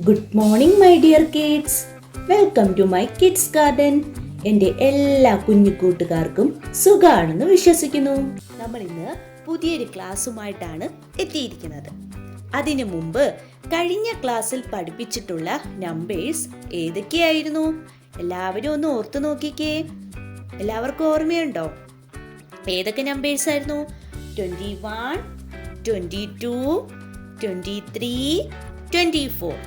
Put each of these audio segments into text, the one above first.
Good morning my dear kids. Welcome to my kids garden. എൻ്റെ എല്ലാ കുഞ്ഞു കൂട്ടുകാർക്കും സുഖാണെന്ന് വിശ്വസിക്കുന്നു. നമ്മൾ ഇന്ന് പുതിയൊരു ക്ലാസ്സുമായിട്ടാണ് എത്തിയിരിക്കുന്നത്. അതിനു മുമ്പ് കഴിഞ്ഞ ക്ലാസ്സിൽ പഠിപ്പിച്ചിട്ടുള്ള നമ്പേഴ്സ് ഏതൊക്കെയായിരുന്നു? എല്ലാവരും ഒന്ന് ഓർത്തു നോക്കിക്കേ. എല്ലാവർക്കും ഓർമ്മയുണ്ടോ? ഏതൊക്കെ നമ്പേഴ്സ് ആയിരുന്നു? 21, 22, 23, 24.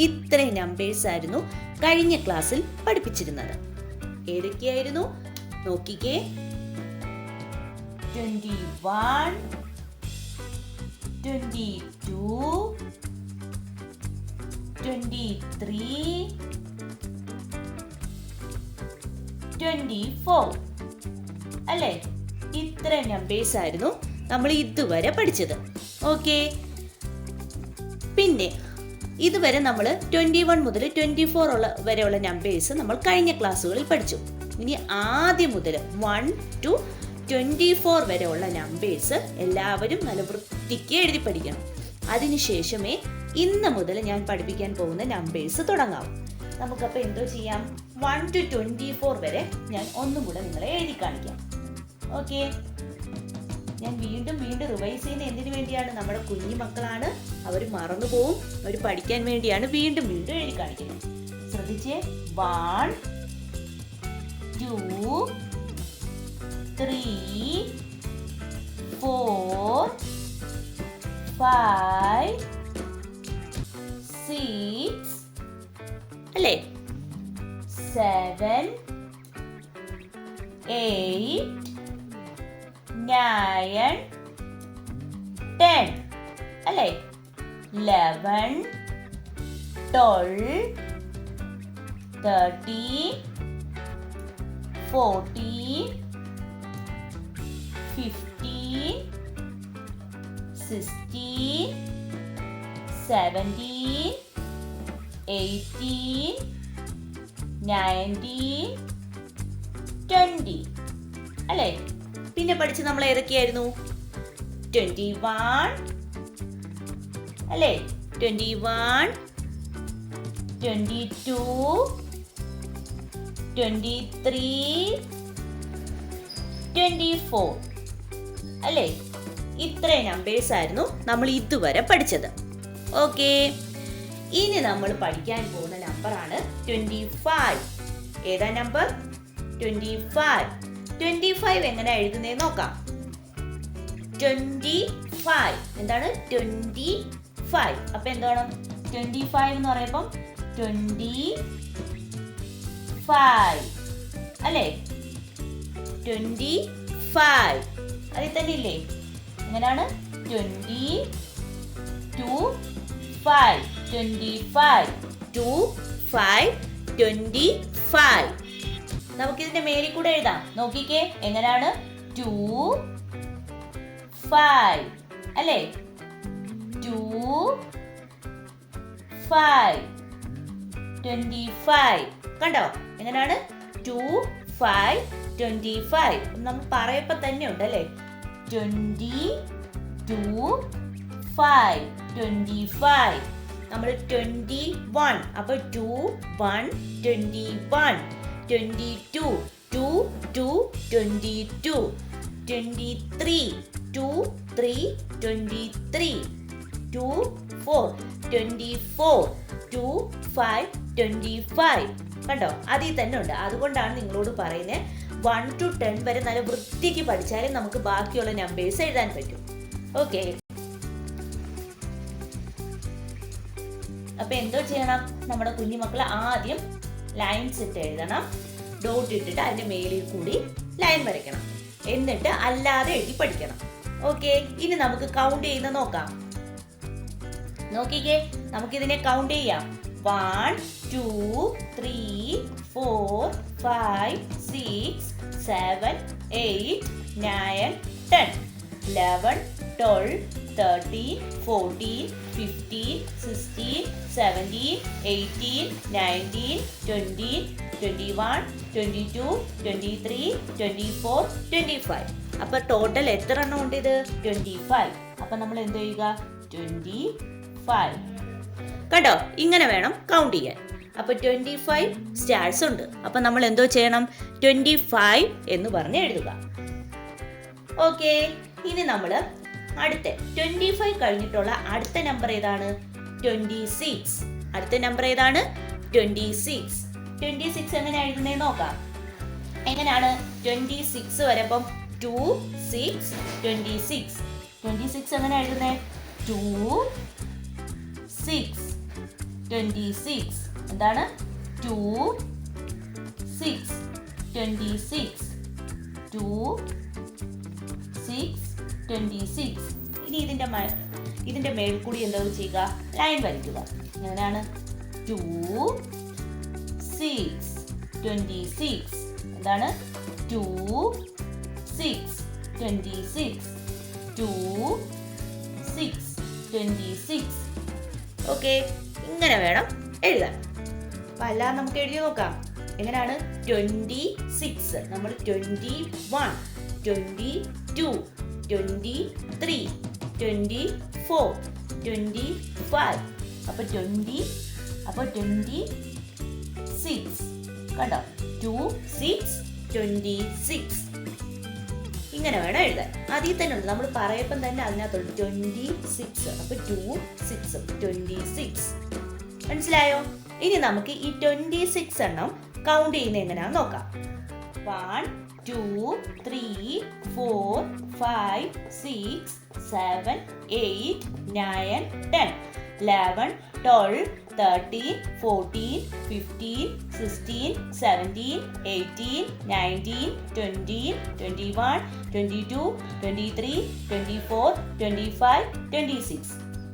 ഇത്രയും നമ്പേഴ്സ് ആയിരുന്നു കഴിഞ്ഞ ക്ലാസ്സിൽ പഠിപ്പിച്ചിരുന്നത്. ഏതൊക്കെയായിരുന്നു നോക്കിക്കേ. 21, 22, 23, 24 അല്ലേ? ഇത്രയും നമ്പേഴ്സ് ആയിരുന്നു നമ്മൾ ഇതുവരെ പഠിച്ചത്. ഓക്കെ, പിന്നെ ഇതുവരെ നമ്മൾ 21 മുതൽ 24 വരെയുള്ള നമ്പേഴ്സ് നമ്മൾ കഴിഞ്ഞ ക്ലാസ്സുകളിൽ പഠിച്ചു. ഇനി ആദ്യം മുതൽ 1 to 24 വരെയുള്ള നമ്പേഴ്സ് എല്ലാവരും നല്ല വൃത്തിക്ക് എഴുതി പഠിക്കണം. അതിനുശേഷമേ ഇന്ന് മുതൽ ഞാൻ പഠിപ്പിക്കാൻ പോകുന്ന നമ്പേഴ്സ് തുടങ്ങാവൂ. നമുക്കപ്പോൾ എന്തോ ചെയ്യാം? 1 to 24 വരെ ഞാൻ ഒന്നും കൂടെ നിങ്ങളെ എഴുതി കാണിക്കാം. ഓക്കെ, ഞാൻ വീണ്ടും റിവൈസ് ചെയ്യുന്ന എന്തിനു വേണ്ടിയാണ്? നമ്മുടെ കുഞ്ഞു മക്കളാണ്, അവർ മറന്നു പോവും. അവർ പഠിക്കാൻ വേണ്ടിയാണ് വീണ്ടും എഴുതി കാണിക്കുന്നത്. ശ്രദ്ധിച്ചേ. 1, 2, 3, 4, 5, 6 അല്ലേ? 7, 8, 9, 10 അല്ലേ? 11, 12, 13, 14, 15, 16, 17, 18, 19, 20 അല്ലേ? പിന്നെ പഠിച്ച് നമ്മൾ ഏതൊക്കെയായിരുന്നു? 21 അല്ലേ? 21, 22, 23, 24 അല്ലേ? ഇത്രയും നമ്പേഴ്സ് ആയിരുന്നു നമ്മൾ ഇതുവരെ പഠിച്ചത്. ഓക്കെ, ഇനി നമ്മൾ പഠിക്കാൻ പോകുന്ന നമ്പറാണ് 25. ഏതാ നമ്പർ? 25. 25 എങ്ങനെ എഴുതുന്നതെന്ന് നോക്കാം. 25 എന്താണ്? 25. അപ്പൊ എന്താണ് 25 എന്ന് പറയുമ്പം 25 അല്ലേ? 25 അതിൽ തന്നെ ഇല്ലേ? എങ്ങനെയാണ്? 25, 25, 25, 25. നമുക്കിതിന്റെ മേലിൽ കൂടെ എഴുതാം. നോക്കിക്കേ, എങ്ങനെയാണ്? 2, 5 അല്ലേ? 2, 5, 25 കണ്ടോ? എങ്ങനെയാണ്? 2, 5, 25. നമ്മൾ പറയപ്പോ തന്നെ ഉണ്ട് അല്ലേ? 22, 5, 25. നമ്മൾ 21 അപ്പൊ 2, 1, 21. 22, 2, 2, 22. 23, 2, 3, 23. 2, 4, 24. 2, 5, 25. കണ്ടോ? അതിൽ തന്നെ ഉണ്ട്. അതുകൊണ്ടാണ് നിങ്ങളോട് പറയുന്നത് 1 to 10 വരെ നല്ല വൃത്തിക്ക് പഠിച്ചാലേ നമുക്ക് ബാക്കിയുള്ള നമ്പേഴ്സ് എഴുതാൻ പറ്റും. ഓക്കെ, അപ്പൊ എന്തോ ചെയ്യണം? നമ്മുടെ കുഞ്ഞുമക്കളെ ആദ്യം ലൈൻസ് ഇട്ട് എഴുതണം. ഡോട്ട് ഇട്ടിട്ട് അതിന്റെ മേലിൽ കൂടി ലൈൻ വരയ്ക്കണം. എന്നിട്ട് അല്ലാതെ എഴുതി പഠിക്കണം. ഓക്കെ, ഇനി നമുക്ക് കൗണ്ട് ചെയ്യുന്ന നോക്കാം. നോക്കിക്കേ, നമുക്കിതിനെ കൗണ്ട് ചെയ്യാം. 1, 2, 3, 4, 5, 6, 7, 8, 9, 10, 11, 12, 13, 14, 15, 16, 17, 18, 19, 20, 21, 22, 23, 24, 25. അപ്പൊ ടോട്ടൽ എത്ര എണ്ണം ഉണ്ട്? ഇത് 25. അപ്പൊ നമ്മൾ എന്ത് ചെയ്യുക? 25. കേട്ടോ, ഇങ്ങനെ വേണം കൗണ്ട് ചെയ്യാൻ. അപ്പോൾ 25 സ്റ്റാർസ് ഉണ്ട്. അപ്പോൾ നമ്മൾ എന്തോ ചെയ്യണം? 25 എന്ന് പറഞ്ഞ് എഴുതുക. ഓക്കെ, ഇനി നമ്മൾ അടുത്ത 25 കഴിഞ്ഞിട്ടുള്ള അടുത്ത നമ്പർ ഏതാണ്? 26. അടുത്ത നമ്പർ ഏതാണ്? 26. 26 എങ്ങനെ എഴുതുന്നതെന്ന് നോക്കാം. എങ്ങനെയാണ് 26 വരുമ്പം 2 6 26. 26 എങ്ങനെ എഴുതുന്നേ? 2 6 26. എന്താണ്? 2 6 26. 2 6 26. ഇനി ഇതിന്റെ മേൽക്കൂടി എന്താ ചെയ്യുക? ലൈൻ വരയ്ക്കുക. എങ്ങനെയാണ്? 2 6 26. എന്താണ്? 2 6 26. 2 6 26. ഓക്കെ, ഇങ്ങനെ വേണം എഴുതാൻ. അപ്പൊ അല്ലാതെ നമുക്ക് എഴുതി നോക്കാം. എങ്ങനെയാണ്? 26 നമ്മൾ 21 22 23 24 25. അപ്പൊ 26 കണ്ടോ? 2 6 26. ഇങ്ങനെ വേണം എഴുതാൻ. അതിൽ തന്നെ ഉണ്ട്, നമ്മൾ പറയപ്പം തന്നെ അതിനകത്തുണ്ട് 26. അപ്പൊ 2 6 26. മനസ്സിലായോ? ഇനി നമുക്ക് ഈ 26 എണ്ണം കൗണ്ട് ചെയ്യുന്ന എങ്ങനെയാണെന്ന് നോക്കാം. 1 2 3 4 5 6 7 8 9 10 11 12 13 14 15 16 17 18 19 20 21 22 23 24 25 26.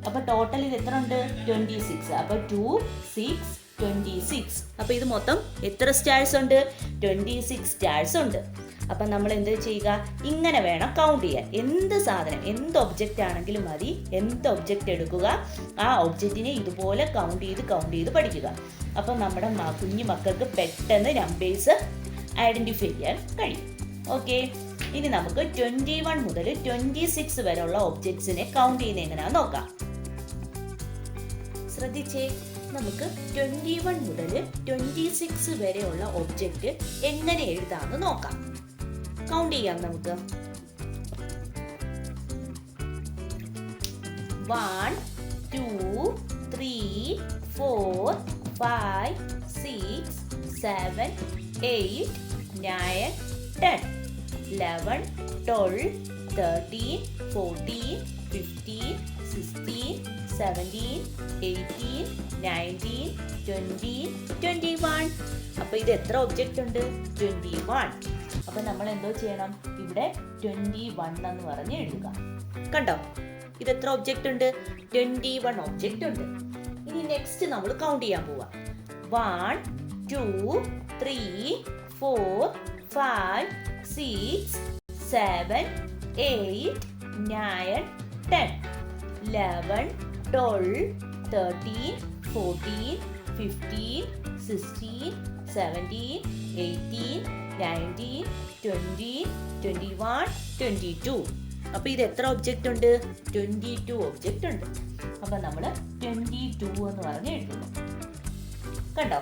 അപ്പൊ ടോട്ടൽ ഇത് എത്ര ഉണ്ട്? 26. അപ്പൊ 2 6 26. അപ്പൊ ഇത് മൊത്തം എത്ര സ്റ്റാർസ് ഉണ്ട്? 26 സ്റ്റാർസ് ഉണ്ട്. അപ്പൊ നമ്മൾ എന്ത് ചെയ്യുക? ഇങ്ങനെ വേണം കൗണ്ട് ചെയ്യാൻ. എന്ത് സാധനം, എന്ത് ഒബ്ജക്റ്റ് ആണെങ്കിലും മതി. എന്ത് ഒബ്ജക്റ്റ് എടുക്കുക, ആ ഒബ്ജക്റ്റിനെ ഇതുപോലെ കൗണ്ട് ചെയ്ത് പഠിക്കുക. അപ്പൊ നമ്മുടെ കുഞ്ഞു മക്കൾക്ക് പെട്ടെന്ന് നമ്പേഴ്സ് ഐഡന്റിഫൈ ചെയ്യാൻ കഴിയും. ഓക്കെ, ഇനി നമുക്ക് 21 മുതൽ 26 വരെയുള്ള ഒബ്ജക്ട്സിനെ കൗണ്ട് ചെയ്യുന്ന എങ്ങനെയാണെന്ന് നോക്കാം. ശ്രദ്ധിച്ചേ, നമുക്ക് 21 മുതൽ 26 വരെയുള്ള ഒബ്ജക്റ്റ് എങ്ങനെ എഴുതാമെന്ന് നോക്കാം. കൗണ്ട് ചെയ്യാം നമുക്ക്. 1 2 3 4 5 6 7 8 9 10 11 12 13 14 15 16 17 18 19 20 21. അപ്പൊ ഇത് എത്ര ഒബ്ജക്റ്റ് ഉണ്ട്? 21. അപ്പൊ നമ്മൾ എന്തോ ചെയ്യണം? ഇവിടെ 21 എന്ന് പറഞ്ഞ് എഴുതുക. കണ്ടോ, ഇത് എത്ര ഒബ്ജക്റ്റ് ഉണ്ട്? 21 ഒബ്ജക്റ്റ് ഉണ്ട്. ഇനി നെക്സ്റ്റ് നമ്മൾ കൗണ്ട് ചെയ്യാൻ പോവാം. 1 2 3 4 5 6 7 8 9 10 11 12 13 14 15 16 17 18 19 20 21 22. അപ്പൊ ഇത് എത്ര ഒബ്ജക്റ്റ് ഉണ്ട്? 22 ഒബ്ജക്റ്റ് ഉണ്ട്. അപ്പൊ നമ്മൾ 22 എന്ന് പറഞ്ഞ് എഴുതുന്നു. കണ്ടോ,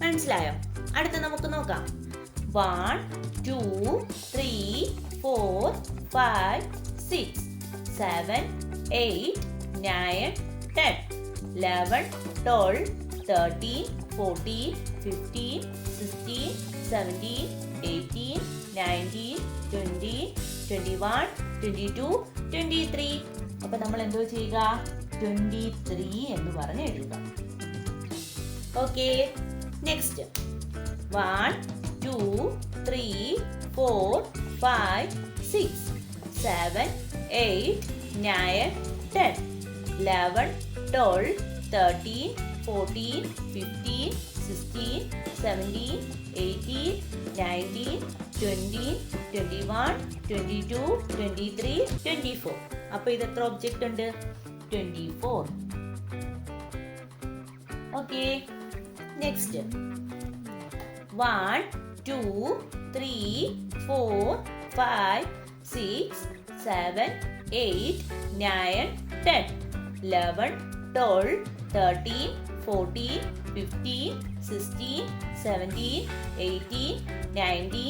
മനസ്സിലായോ? അടുത്ത നമുക്ക് നോക്കാം. 1 2 3 4 5 6 7 8 9 10 11 12 13 14 15 16 17 18 19 20 21 22 23. അപ്പൊ നമ്മൾ എന്തോ ചെയ്യുക? 23 എന്ന് പറഞ്ഞ് എഴുതുക. Okay, next 1 2 3 4 5 6 7 8 9 10 11 12 13 14 15 16 17 18 19 20 21 22 23 24. അപ്പൊ ഇത് എത്ര ഒബ്ജക്റ്റ് ഉണ്ട്? 24. Okay, next 1 2 3 4 5 6 7 8 9 10 11, 12, 13, 14, 15, 16, 17, 18, 19,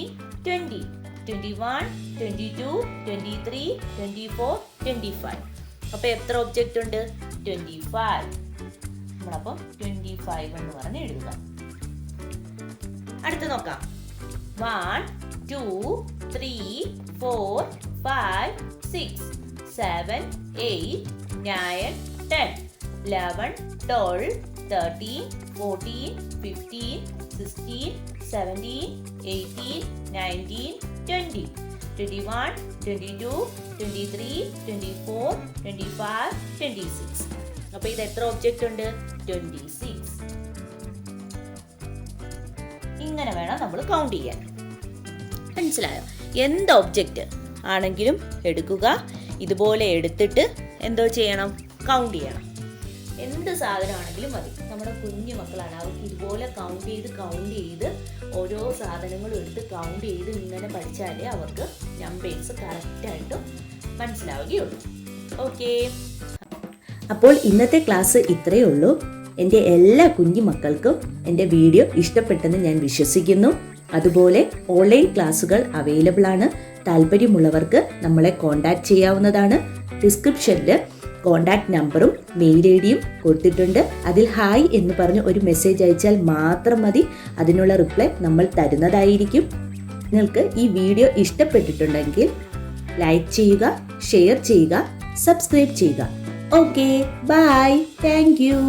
20, 21, 22, 23, 24, 25. അപ്പോൾ എത്ര ഒബ്ജക്റ്റ് ഉണ്ട്? 25. നമ്മളപ്പോൾ 25 എന്ന് പറഞ്ഞ് എഴുതുക. അടുത്ത് നോക്കാം. 1, 2, 3, 4, 5, 6, 7, 8, 9, 10, 11, 12, 13, 14, 15, 16, 17, 18, 19, 20, 21, 22, 23, 24, 25, 26. അപ്പോൾ ഇത് എത്ര ഒബ്ജക്റ്റ് ഉണ്ട്? 26. ഇങ്ങനെ വേണം നമ്മൾ കൗണ്ട് ചെയ്യാൻ. മനസ്സിലായോ? എന്ത് ഒബ്ജക്റ്റ് ആണെങ്കിലും എടുക്കുക, ഇതുപോലെ എടുത്തിട്ട് എന്തോ ചെയ്യണം? കൗണ്ട് ചെയ്യണം. എന്ത് സാധനമാണെങ്കിലും മതി. നമ്മുടെ കുഞ്ഞു മക്കളാണ്, അവർക്ക് ഇതുപോലെ കൗണ്ട് ചെയ്ത് ഓരോ സാധനങ്ങളും എടുത്ത് കൗണ്ട് ചെയ്ത് ഇങ്ങനെ പഠിച്ചാലേ അവർക്ക് നമ്പേഴ്സ് കറക്റ്റായിട്ട് മനസ്സിലാവുകയുള്ളൂ. ഓക്കെ, അപ്പോൾ ഇന്നത്തെ ക്ലാസ് ഇത്രയേ ഉള്ളൂ. എൻ്റെ എല്ലാ കുഞ്ഞു മക്കൾക്കും എൻ്റെ വീഡിയോ ഇഷ്ടപ്പെട്ടെന്ന് ഞാൻ വിശ്വസിക്കുന്നു. അതുപോലെ ഓൺലൈൻ ക്ലാസ്സുകൾ അവൈലബിൾ ആണ്. താല്പര്യമുള്ളവർക്ക് നമ്മളെ കോൺടാക്ട് ചെയ്യാവുന്നതാണ്. ഡിസ്ക്രിപ്ഷനിൽ കോൺടാക്ട് നമ്പറും മെയിൽ ഐ ഡിയും കൊടുത്തിട്ടുണ്ട്. അതിൽ ഹായ് എന്ന് പറഞ്ഞ് ഒരു മെസ്സേജ് അയച്ചാൽ മാത്രം മതി. അതിനുള്ള റിപ്ലൈ നമ്മൾ തരുന്നതായിരിക്കും. നിങ്ങൾക്ക് ഈ വീഡിയോ ഇഷ്ടപ്പെട്ടിട്ടുണ്ടെങ്കിൽ ലൈക്ക് ചെയ്യുക, ഷെയർ ചെയ്യുക, സബ്സ്ക്രൈബ് ചെയ്യുക. Okay, bye, thank U.